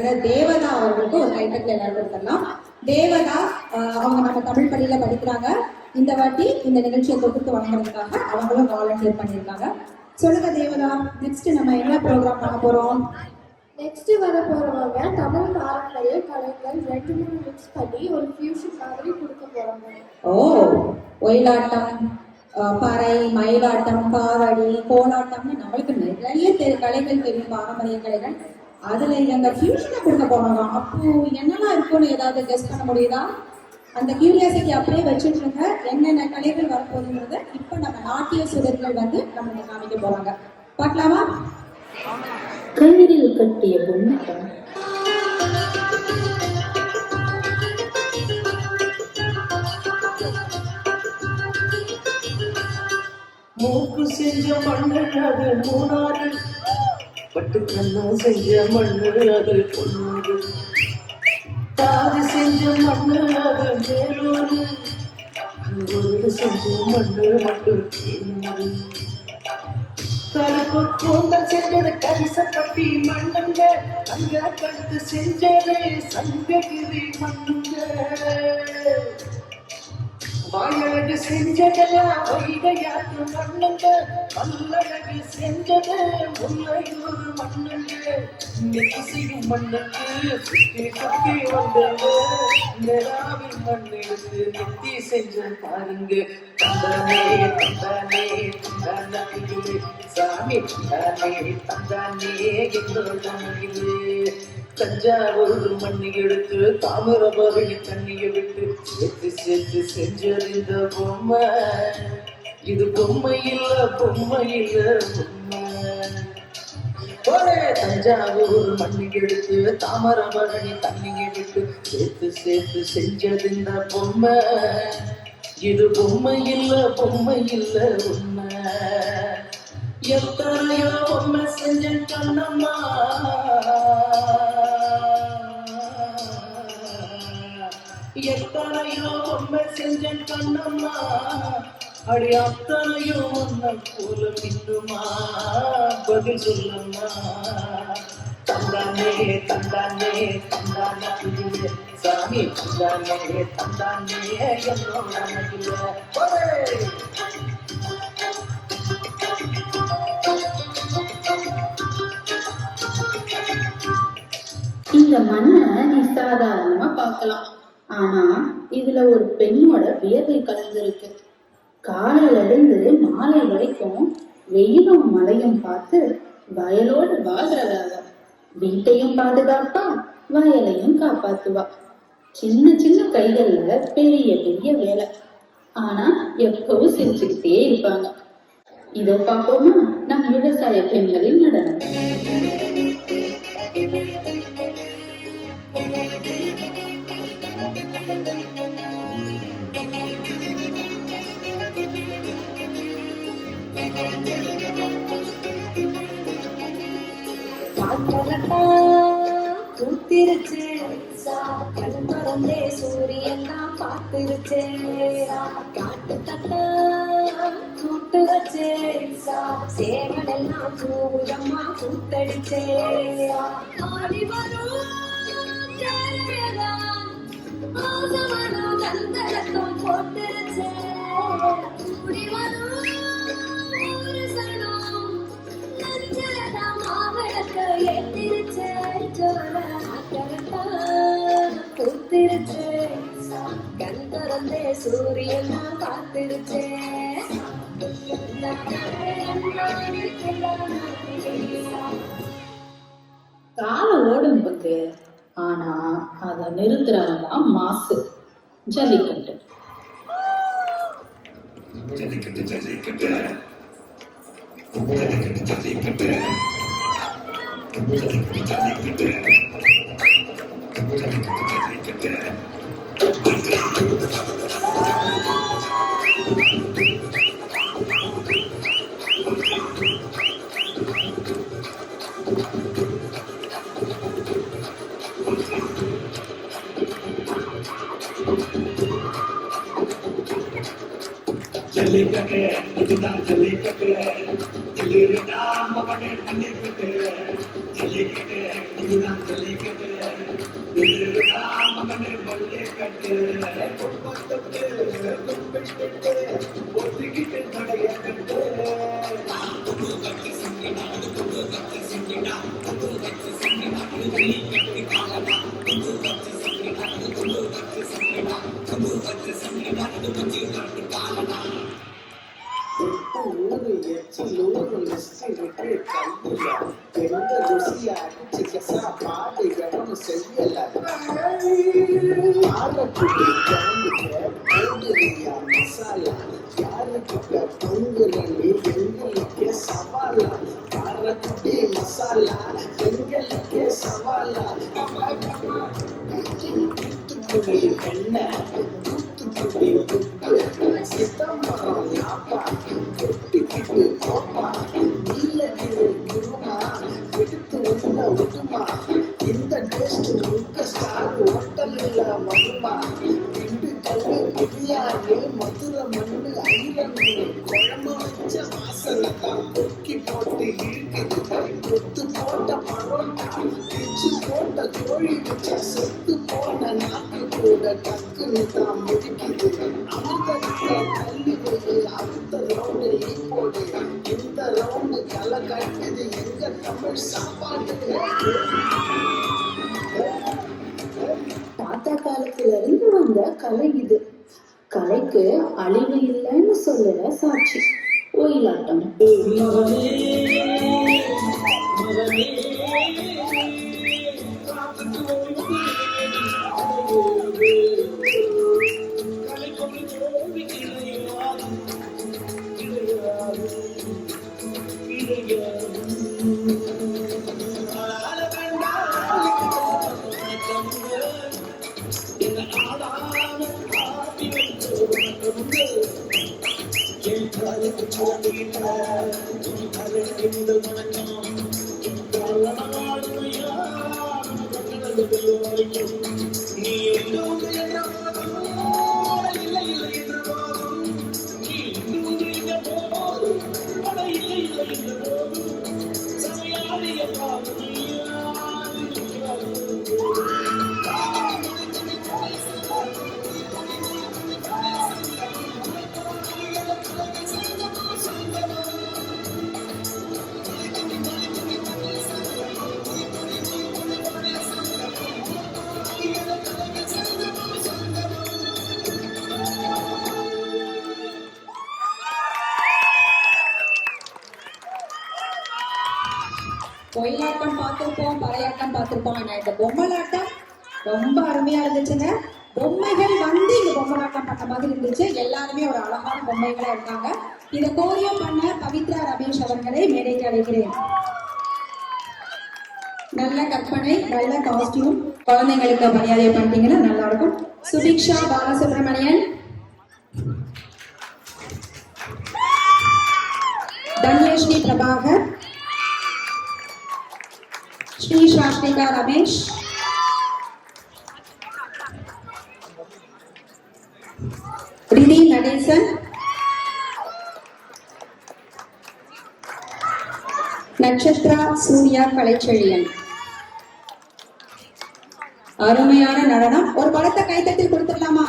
இருக்கிற தேவதா அவர்களுக்கு ஒரு கைத்தட்டல் எல்லாரும் கொடுத்துடலாம். தேவதா அவங்க நம்ம தமிழ் பள்ளியில படிக்கிறாங்க. இந்த வாட்டி இந்த நிகழ்ச்சியை தொகுத்து வழங்குறதுக்காக அவங்களும் வாலண்டியர் பண்ணியிருக்காங்க. சொல்லுங்க தேவதா, நெக்ஸ்ட் நம்ம என்ன ப்ரோக்ராம் பண்ண போறோம்? நெக்ஸ்ட் வர போறவங்க தமிழ் பாரம்பரிய கலைகள் 2-3 மிக்ஸ் பண்ணி ஒரு ஃபியூஷன் மாதிரி கொடுக்க போறாங்க. ஒயிலாட்டம், பறை, மயிலாட்டம், காவடி, கோலாட்டம்னு நம்மளுக்கு நிறைய கலைகள் தெரியும், பாரம்பரிய கலைகள். அதுல இவங்க ஃபியூஷனை கொடுக்க போறாங்க. அப்போ என்னெல்லாம் இருக்கும்னு ஏதாவது கெஸ் பண்ண முடியுதா? அந்த கியூரியாசிட்டி அப்படியே வச்சுட்டு இருங்க. என்னென்ன கலைகள் வரப்போகுதுங்கிறத இப்ப நம்ம நாட்டிய சுடர்கள் வந்து நம்மளுக்கு காமிக்க போறாங்க. பார்க்கலாமா? கயிறில் கட்டிய பொம்மைகள், மூக்கு செஞ்ச மண்ணு அது மூணாறு, பட்டுக்கண்ணா செஞ்ச மண்ணு அது பொண்ணு, தாதி செஞ்ச மண்ணு அது மேலூரு, செஞ்ச மண்ணு மட்டும் கருப்பு கூந்தல் செஞ்சது கரிசப்பட்டி மண்ணுங்க, அங்க கழுத்து செஞ்சது சங்ககிரி மண்ணுங்க, வாயழகு செஞ்சதெல்லாம் வைகையாற்று மண்ணுங்க, பல்லழகு செஞ்சது முல்லையூர் மண்ணுங்க, நெத்திசையும் மண்ணுக்கு சுத்தி சுத்தி வந்தது நிலாவின் மண்ணுக்கு நெத்தி செஞ்ச பாருங்க, தந்தானே தந்தானே தந்தானே சாமி தந்தானே தந்தானே என்னோட மண்ணிலே, தஞ்சாவூர் மண்ணி எடுத்து தாமிரபரணி தண்ணியை விட்டு சேர்த்து சேர்த்து செஞ்சது இந்த பொம்மை, இது பொம்மை இல்ல பொம்மை இல்ல பொம்மை. தஞ்சாவூர் மண்ணி எடுத்து தாமிரபரணி தண்ணியை விட்டு சேர்த்து சேர்த்து செஞ்சது இந்த பொம்மை, இது பொம்மை இல்ல பொம்மை இல்ல பொம்மை. எத்தனையோ பொம்மை செஞ்ச கண்ணம்மா, எத்தனையோ பொம்மை செஞ்ச கண்ணம்மா, அடி அத்தனையோ ஒன்ன போல பின்னுமா, பதில் சொல்லம்மா. தந்தானே தந்தானே தந்தானே சாமி தந்தானே தந்தானே என்னோட மகிழ. இந்த மண்ணை நீ சாதாரணமா பார்க்கலாம், ஆனா இதுல ஒரு பெண்ணோட வியர்வை கலந்துருக்கு. காலையில இருந்து மாலை வரைக்கும் வெயிலும் மழையும் பார்த்து வயலோட வாழ்றதாக வீட்டையும் பாதுகாப்பா வயலையும் காப்பாத்துவா. சின்ன சின்ன கைகள்ல பெரிய பெரிய வேலை, ஆனா எப்பவும் சிரிச்சுக்கிட்டே இருப்பாங்க. இதோ பார்ப்போமா நம் விவசாய பெண்களின் நடனம். கூத்திருச்சு கண் மறந்தே சூரியெல்லாம் பார்த்துருச்சே, காட்டு தட்ட கூட்டு வச்சே சேவலெல்லாம் சூரம்மா கூத்தடிச்சே, ஆடி வரும் கந்தரத்தம் போட்டுருச்சே, கூடி வரும் ஏத்திருச்சே கூத்திருச்சே கண் திறந்தே சூரியன் பார்த்திருச்சே. காலம் ஓடும் பக்கு, ஆனா அத நிறுத்துறதுதான் மாசு. ஜல்லிக்கட்டு ஜல்லிக்கட்டு ஜல்லிக்கட்டு ஜல்லிக்கட்டு ஜல்லிக்கட்டு ஜல்லிக்கட்டு ஜல்லிக்கட்டு இதுதான் ஜல்லிக்கட்டு ஊரு எச்சிலூரு லிஸ்ட் விட்டு கையில எந்த ருசியா அடிச்சுக்கசா பாடு எவனும் செய்யல ஆரக்குடி கிளம்பிக்க போடுறியா மசாலா யாருக்கிட்ட பொங்குற நீ எங்களுக்கு சவாலா ஆரக்குடி மசாலா எங்களுக்கு சவாலா தூத்துக்குடி வெண்ண தூத்துக்குடி புட்டு சிதம்பரம் யாப்பா கொட்டிக்கிட்டு போப்பா நீலகிரி குருமா எடுத்து உள்ள விடுமா இந்த டேஸ்ட் முக்க ஸ்டார் ஹோட்டலில் வருமா திண்டுக்கல் பிரியாணி மதுரை மண்ணு ஐரன் குழம்பு வச்ச வாசனை தான் கொக்கி போட்டு இழுக்குது கொத்து போட்ட பரோட்டா பிச்சு போட்ட கோழி வச்ச செத்து போன நாக்கு கூட டக்குன்னு தான் முடிக்குது அமிர்தத்தை தள்ளி வை அடுத்த ரவுண்டு போடு இந்த ரவுண்டு களை கட்டுது எங்க தமிழ் சாப்பாடு தாத்தா காலத்துல இருந்து வந்த கலை இது. கலைக்கு அழிவு இல்லைன்னு சொல்லுற சாட்சி ஒயிலாட்டம். ஒயிலாட்டம் பார்த்திருப்போம், பறையாட்டம் பார்த்திருப்போம். ஆனா இந்த பொம்மலாட்டம் ரொம்ப அருமையா இருந்துச்சுங்க. பொம்மைகள் வந்து இந்த பொம்மலாட்டம் பண்ண மாதிரி இருந்துச்சு. எல்லாருமே ஒரு அழகான பொம்மைகளா இருக்காங்க. இதை கோரியோ பண்ண பவித்ரா ரமேஷ் அவர்களை மேடைக்கு அழைக்கிறேன். நல்ல கற்பனை, நல்ல காஸ்டியூம், குழந்தைங்களுக்கு மரியாதை பண்ணிட்டீங்கன்னா நல்லா இருக்கும். சுபிக்ஷா பாலசுப்ரமணியன், தன்யஸ்ரீ பிரபாகர், ஸ்ரீ சாஸ்திகா ரமேஷ், ரிதி நடேசன், நட்சத்ரா சூர்யா கலைச்செழியன். அருமையான நடனம். ஒரு பலத்த கைத்தட்டில் கொடுத்துடலாமா?